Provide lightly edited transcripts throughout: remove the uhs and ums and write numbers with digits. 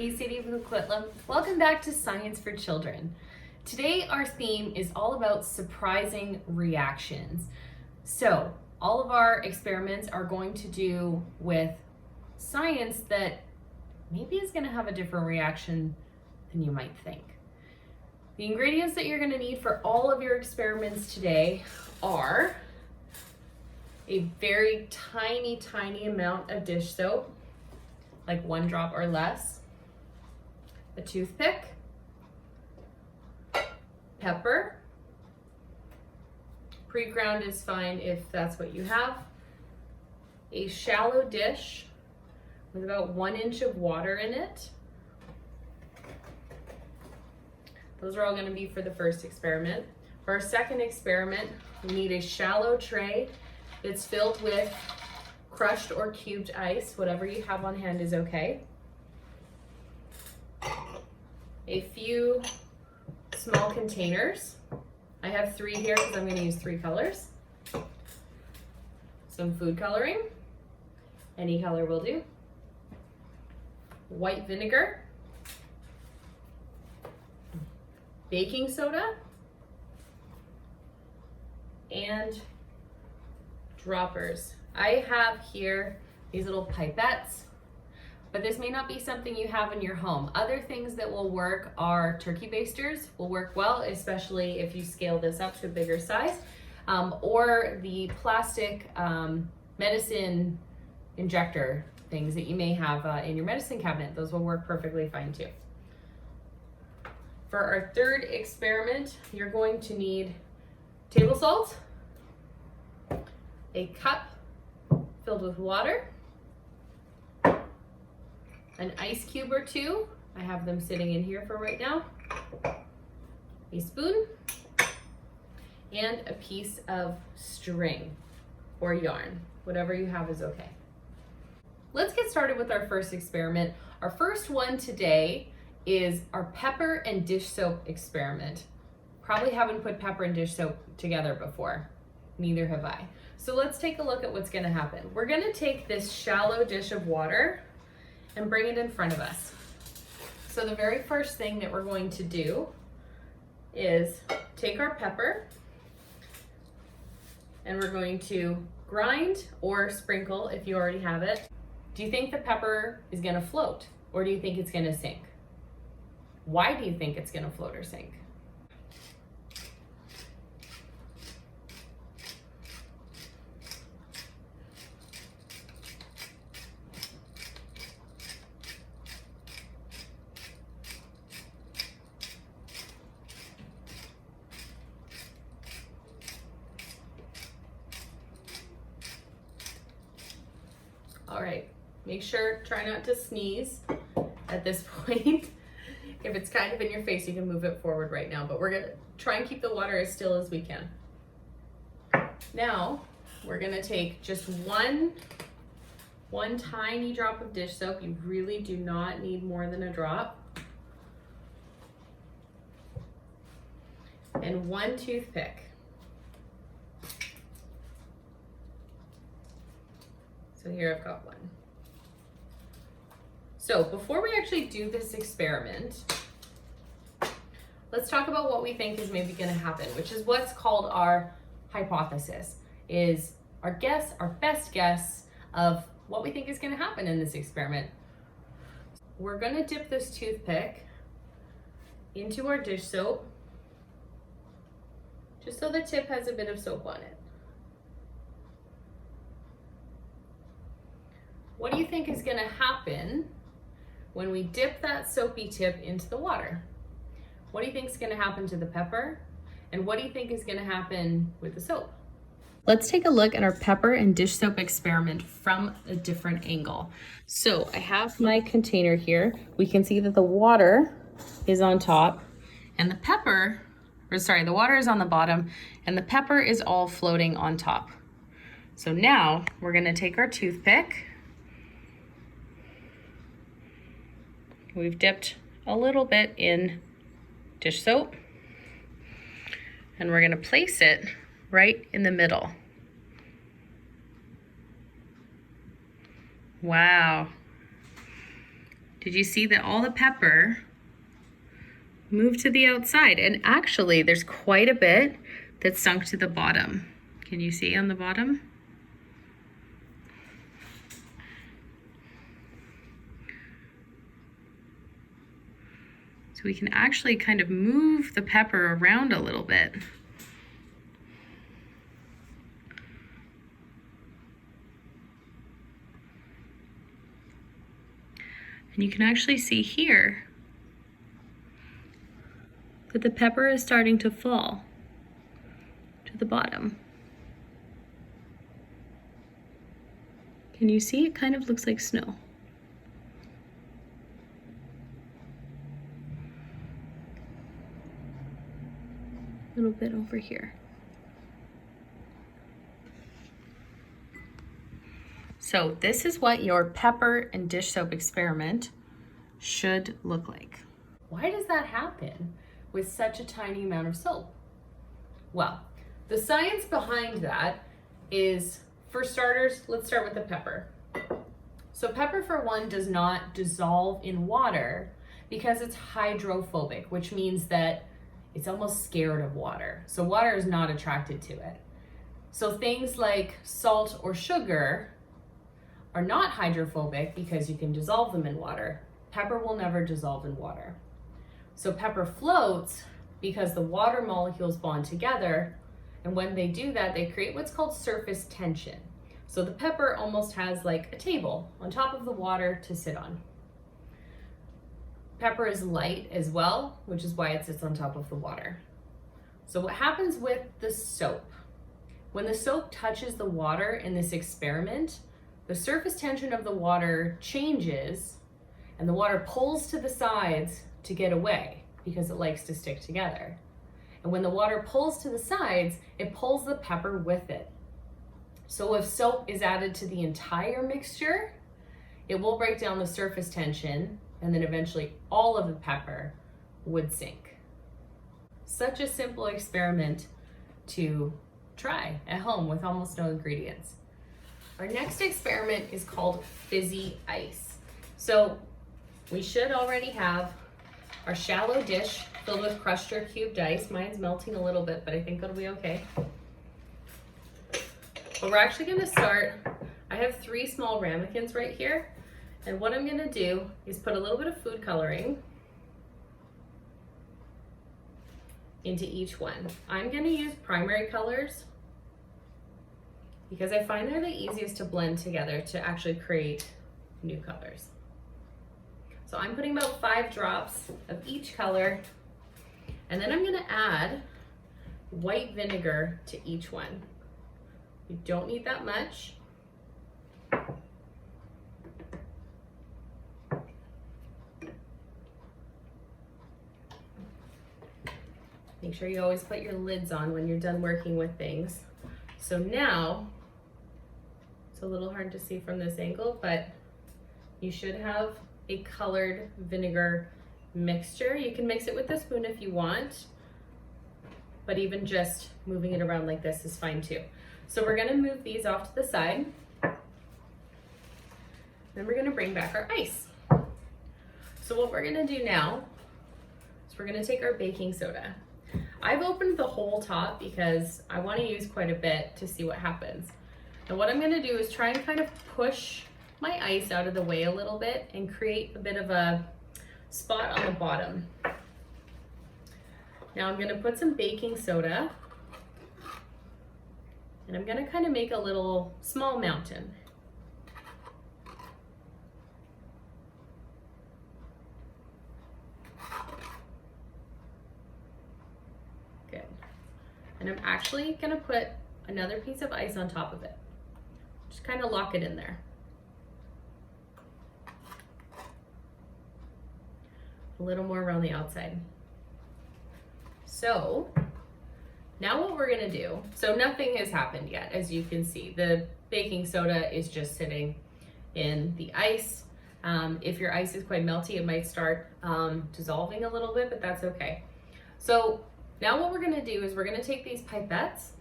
Hey City from Coquitlam, welcome back to Science for Children. Today our theme is all about surprising reactions. So all of our experiments are going to do with science that maybe is going to have a different reaction than you might think. The ingredients that you're going to need for all of your experiments today are a very tiny amount of dish soap, like 1 drop or less, a toothpick, pepper, pre-ground is fine if that's what you have, a shallow dish with about 1 inch of water in it. Those are all going to be for the first experiment. For our second experiment, we need a shallow tray that's filled with crushed or cubed ice. Whatever you have on hand is okay. A few small containers. I have 3 here because I'm going to use 3 colors. Some food coloring. Any color will do. White vinegar. Baking soda. And droppers. I have here these little pipettes, but this may not be something you have in your home. Other things that will work are turkey basters will work well, especially if you scale this up to a bigger size, or the plastic medicine injector things that you may have in your medicine cabinet. Those will work perfectly fine too. For our third experiment, you're going to need table salt, a cup filled with water, an ice cube or 2. I have them sitting in here for right now. A spoon and a piece of string or yarn. Whatever you have is okay. Let's get started with our first experiment. Our first one today is our pepper and dish soap experiment. Probably haven't put pepper and dish soap together before. Neither have I. So let's take a look at what's going to happen. We're going to take this shallow dish of water and bring it in front of us. So the very first thing that we're going to do is take our pepper and we're going to grind or sprinkle if you already have it. Do you think the pepper is going to float or do you think it's going to sink? Why do you think it's going to float or sink? All right, make sure, try not to sneeze at this point. If it's kind of in your face, you can move it forward right now, but we're gonna try and keep the water as still as we can. Now, we're gonna take just one tiny drop of dish soap. You really do not need more than a drop. And 1 toothpick. So here I've got 1. So before we actually do this experiment, let's talk about what we think is maybe going to happen, which is what's called our hypothesis, is our guess, our best guess of what we think is going to happen in this experiment. We're going to dip this toothpick into our dish soap, just so the tip has a bit of soap on it. What do you think is going to happen when we dip that soapy tip into the water? What do you think is going to happen to the pepper? And what do you think is going to happen with the soap? Let's take a look at our pepper and dish soap experiment from a different angle. So I have my container here. We can see that the water is on top and the the water is on the bottom and the pepper is all floating on top. So now we're going to take our toothpick. We've dipped a little bit in dish soap and we're going to place it right in the middle. Wow. Did you see that all the pepper moved to the outside? And actually there's quite a bit that sunk to the bottom. Can you see on the bottom? So we can actually kind of move the pepper around a little bit. And you can actually see here that the pepper is starting to fall to the bottom. Can you see? It kind of looks like snow. A little bit over here. So this is what your pepper and dish soap experiment should look like. Why does that happen with such a tiny amount of soap? Well, the science behind that is, for starters, let's start with the pepper. So pepper, for one, does not dissolve in water because it's hydrophobic, which means that it's almost scared of water. So water is not attracted to it. So things like salt or sugar are not hydrophobic because you can dissolve them in water. Pepper will never dissolve in water. So pepper floats because the water molecules bond together, and when they do that, they create what's called surface tension. So the pepper almost has like a table on top of the water to sit on. Pepper is light as well, which is why it sits on top of the water. So what happens with the soap? When the soap touches the water in this experiment, the surface tension of the water changes and the water pulls to the sides to get away because it likes to stick together. And when the water pulls to the sides, it pulls the pepper with it. So if soap is added to the entire mixture, it will break down the surface tension, and then eventually all of the pepper would sink. Such a simple experiment to try at home with almost no ingredients. Our next experiment is called Fizzy Ice. So we should already have our shallow dish filled with crushed or cubed ice. Mine's melting a little bit, but I think it'll be okay. But we're actually gonna start, I have 3 small ramekins right here. And what I'm gonna do is put a little bit of food coloring into each one. I'm gonna use primary colors because I find they're the easiest to blend together to actually create new colors. So I'm putting about 5 drops of each color, and then I'm gonna add white vinegar to each one. You don't need that much. Make sure you always put your lids on when you're done working with things. So now, it's a little hard to see from this angle, but you should have a colored vinegar mixture. You can mix it with a spoon if you want, but even just moving it around like this is fine too. So we're gonna move these off to the side. Then we're gonna bring back our ice. So what we're gonna do now is we're gonna take our baking soda. I've opened the whole top because I want to use quite a bit to see what happens. And what I'm going to do is try and kind of push my ice out of the way a little bit and create a bit of a spot on the bottom. Now I'm going to put some baking soda and I'm going to kind of make a little small mountain. Good. And I'm actually gonna put another piece of ice on top of it. Just kind of lock it in there. A little more around the outside. So now what we're gonna do, so nothing has happened yet, as you can see. The baking soda is just sitting in the ice. If your ice is quite melty, it might start dissolving a little bit, but that's okay. So now what we're gonna do is we're gonna take these pipettes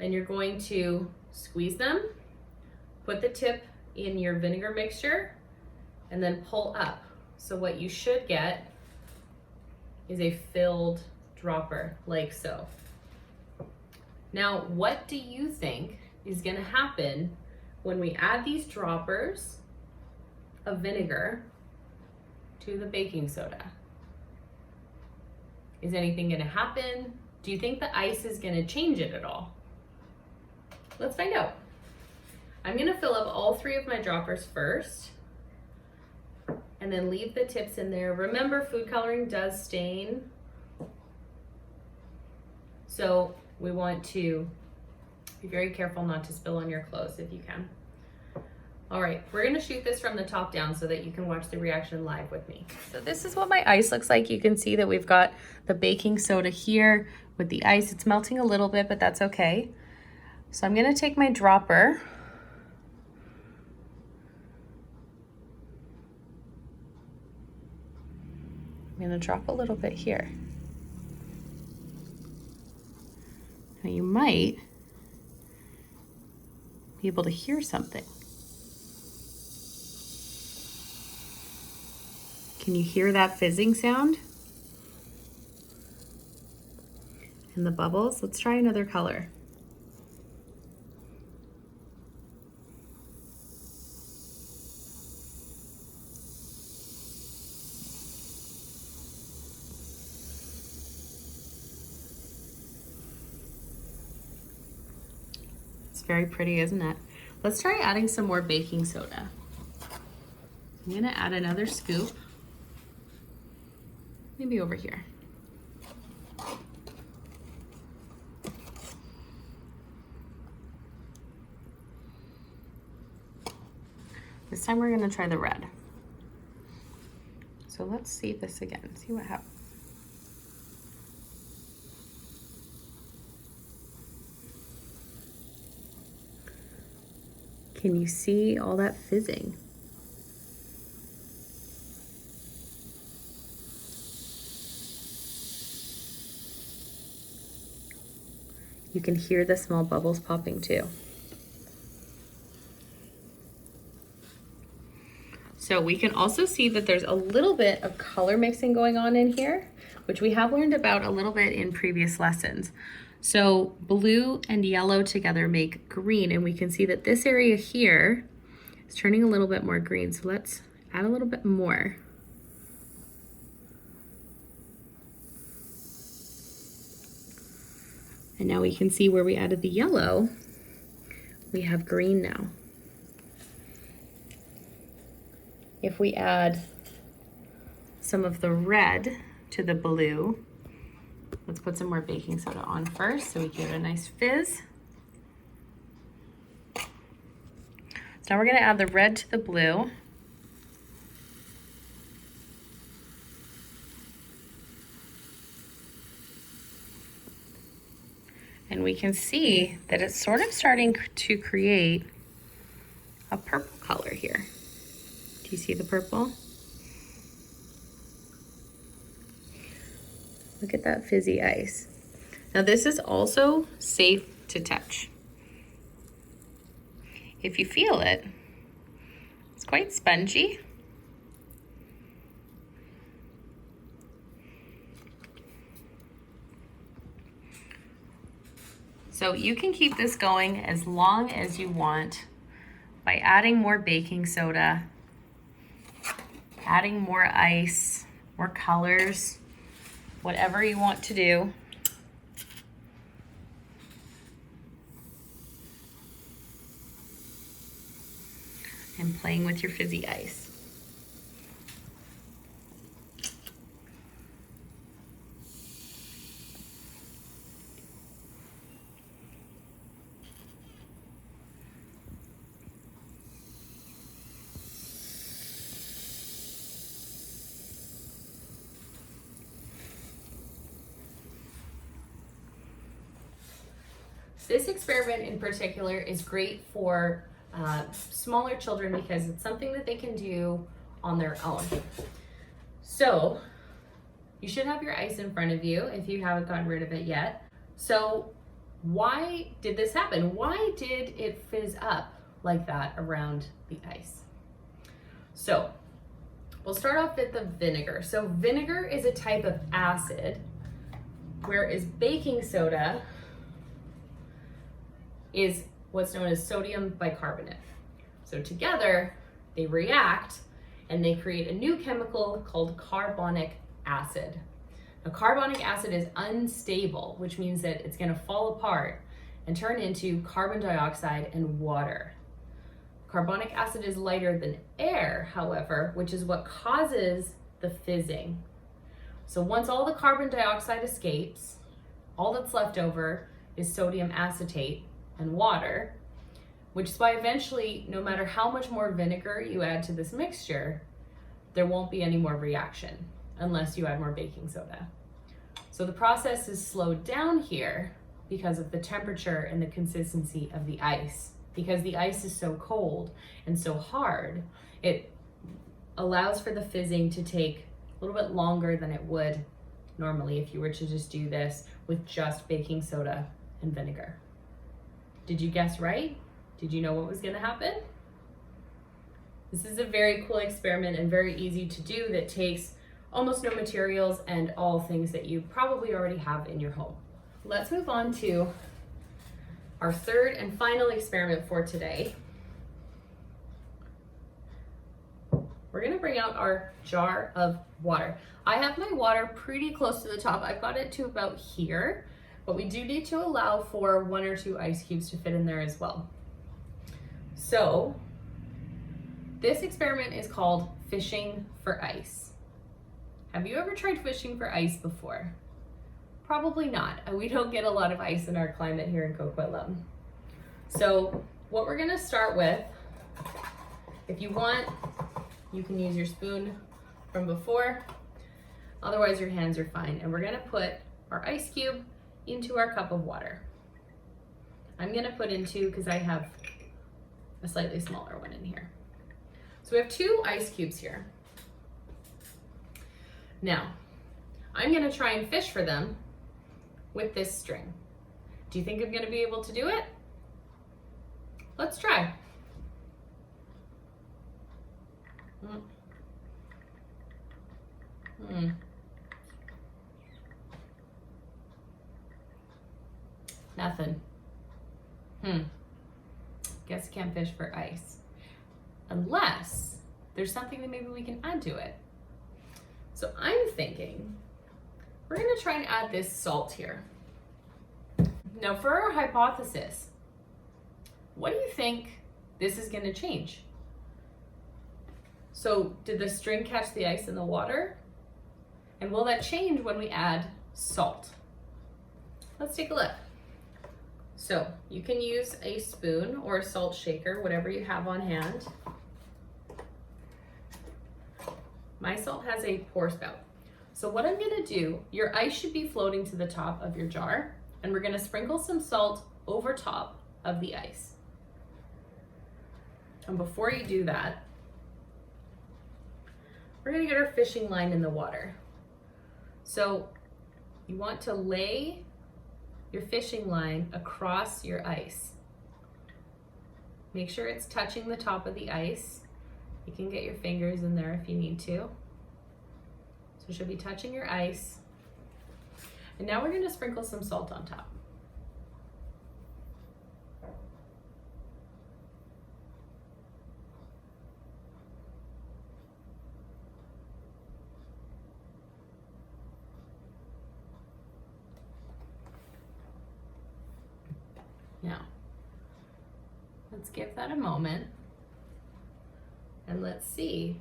and you're going to squeeze them, put the tip in your vinegar mixture, and then pull up. So what you should get is a filled dropper, like so. Now, what do you think is gonna happen when we add these droppers of vinegar to the baking soda? Is anything gonna happen? Do you think the ice is gonna change it at all? Let's find out. I'm gonna fill up all 3 of my droppers first and then leave the tips in there. Remember, food coloring does stain. So we want to be very careful not to spill on your clothes if you can. All right, we're gonna shoot this from the top down so that you can watch the reaction live with me. So this is what my ice looks like. You can see that we've got the baking soda here with the ice. It's melting a little bit, but that's okay. So I'm gonna take my dropper. I'm gonna drop a little bit here. Now you might be able to hear something. Can you hear that fizzing sound? And the bubbles? Let's try another color. It's very pretty, isn't it? Let's try adding some more baking soda. I'm gonna add another scoop. Maybe over here. This time we're gonna try the red. So let's see this again, see what happens. Can you see all that fizzing? You can hear the small bubbles popping too. So we can also see that there's a little bit of color mixing going on in here, which we have learned about a little bit in previous lessons. So blue and yellow together make green, and we can see that this area here is turning a little bit more green. So let's add a little bit more. And now we can see where we added the yellow, we have green now. If we add some of the red to the blue, let's put some more baking soda on first so we get a nice fizz. So now we're gonna add the red to the blue. And we can see that it's sort of starting to create a purple color here. Do you see the purple? Look at that fizzy ice. Now this is also safe to touch. If you feel it, it's quite spongy. So you can keep this going as long as you want by adding more baking soda, adding more ice, more colors, whatever you want to do. And playing with your fizzy ice. This experiment in particular is great for smaller children because it's something that they can do on their own. So you should have your ice in front of you if you haven't gotten rid of it yet. So why did this happen? Why did it fizz up like that around the ice? So We'll start off with the vinegar. So vinegar is a type of acid, whereas baking soda is what's known as sodium bicarbonate. So together they react and they create a new chemical called carbonic acid. Now, carbonic acid is unstable, which means that it's going to fall apart and turn into carbon dioxide and water. Carbonic acid is lighter than air, however, which is what causes the fizzing. So once all the carbon dioxide escapes, all that's left over is sodium acetate and water, which is why eventually, no matter how much more vinegar you add to this mixture, there won't be any more reaction unless you add more baking soda. So the process is slowed down here because of the temperature and the consistency of the ice. Because the ice is so cold and so hard, it allows for the fizzing to take a little bit longer than it would normally if you were to just do this with just baking soda and vinegar. Did you guess right? Did you know what was going to happen? This is a very cool experiment and very easy to do that takes almost no materials and all things that you probably already have in your home. Let's move on to our third and final experiment for today. We're going to bring out our jar of water. I have my water pretty close to the top. I've got it to about here, but we do need to allow for 1 or 2 ice cubes to fit in there as well. So this experiment is called fishing for ice. Have you ever tried fishing for ice before? Probably not. We don't get a lot of ice in our climate here in Coquitlam. So what we're gonna start with, if you want, you can use your spoon from before. Otherwise your hands are fine. And we're gonna put our ice cube into our cup of water. I'm gonna put in 2 because I have a slightly smaller one in here. So we have 2 ice cubes here. Now, I'm gonna try and fish for them with this string. Do you think I'm gonna be able to do it? Let's try. Nothing. Guess I can't fish for ice. Unless there's something that maybe we can add to it. So I'm thinking we're gonna try and add this salt here. Now for our hypothesis, what do you think this is gonna change? So did the string catch the ice in the water? And will that change when we add salt? Let's take a look. So you can use a spoon or a salt shaker, whatever you have on hand. My salt has a pour spout. So what I'm gonna do, your ice should be floating to the top of your jar, and we're gonna sprinkle some salt over top of the ice. And before you do that, we're gonna get our fishing line in the water. So you want to lay your fishing line across your ice. Make sure it's touching the top of the ice. You can get your fingers in there if you need to. So it should be touching your ice. And now we're gonna sprinkle some salt on top. Now, let's give that a moment. And let's see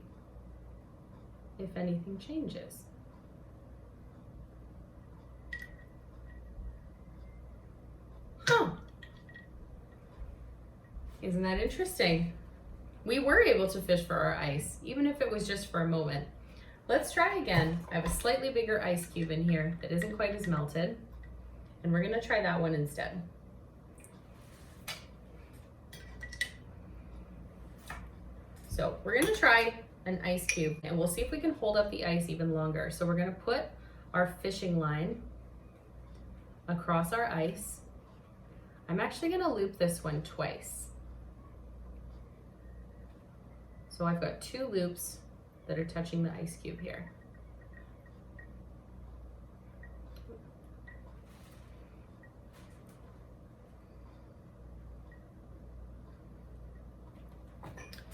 if anything changes. Isn't that interesting? We were able to fish for our ice, even if it was just for a moment. Let's try again. I have a slightly bigger ice cube in here that isn't quite as melted, and we're gonna try that one instead. So we're gonna try an ice cube and we'll see if we can hold up the ice even longer. So we're gonna put our fishing line across our ice. I'm actually gonna loop this one twice. So I've got 2 loops that are touching the ice cube here.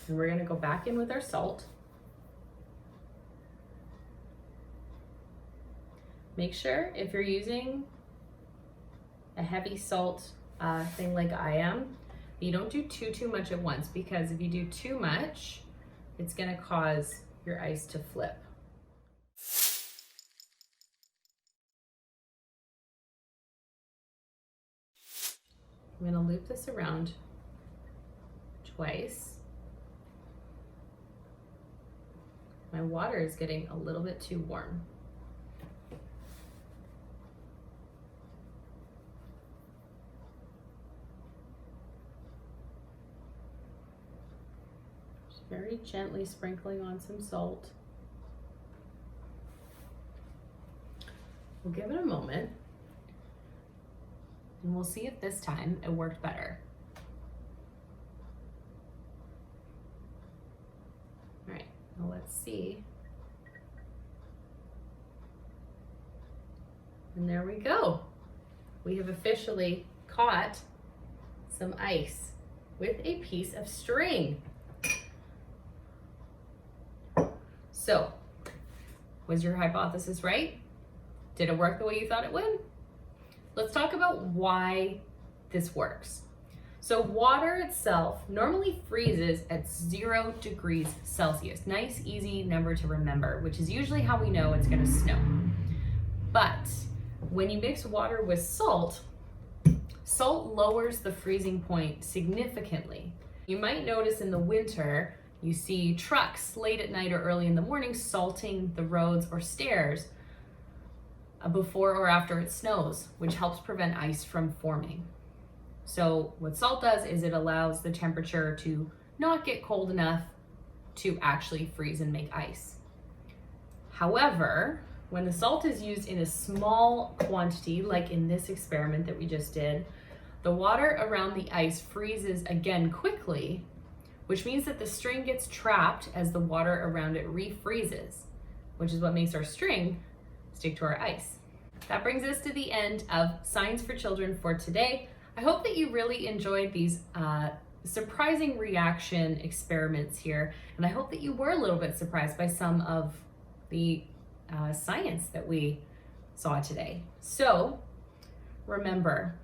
And we're gonna go back in with our salt. Make sure if you're using a heavy salt thing like I am, you don't do too much at once, because if you do too much, it's gonna cause your ice to flip. I'm gonna loop this around twice. My water is getting a little bit too warm. Just very gently sprinkling on some salt. We'll give it a moment, and we'll see if this time it worked better. All right, well, let's see. And there we go. We have officially caught some ice with a piece of string. So, was your hypothesis right? Did it work the way you thought it would? Let's talk about why this works. So water itself normally freezes at 0 degrees Celsius. Nice, easy number to remember, which is usually how we know it's gonna snow. But when you mix water with salt, salt lowers the freezing point significantly. You might notice in the winter, you see trucks late at night or early in the morning salting the roads or stairs before or after it snows, which helps prevent ice from forming. So what salt does is it allows the temperature to not get cold enough to actually freeze and make ice. However, when the salt is used in a small quantity, like in this experiment that we just did, the water around the ice freezes again quickly, which means that the string gets trapped as the water around it refreezes, which is what makes our string stick to our ice. That brings us to the end of Science for Children for today. I hope that you really enjoyed these surprising reaction experiments here, and I hope that you were a little bit surprised by some of the science that we saw today. So remember,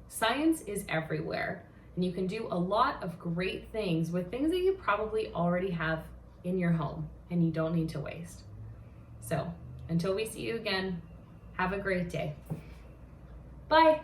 science is everywhere, and you can do a lot of great things with things that you probably already have in your home and you don't need to waste. So until we see you again, have a great day. Bye.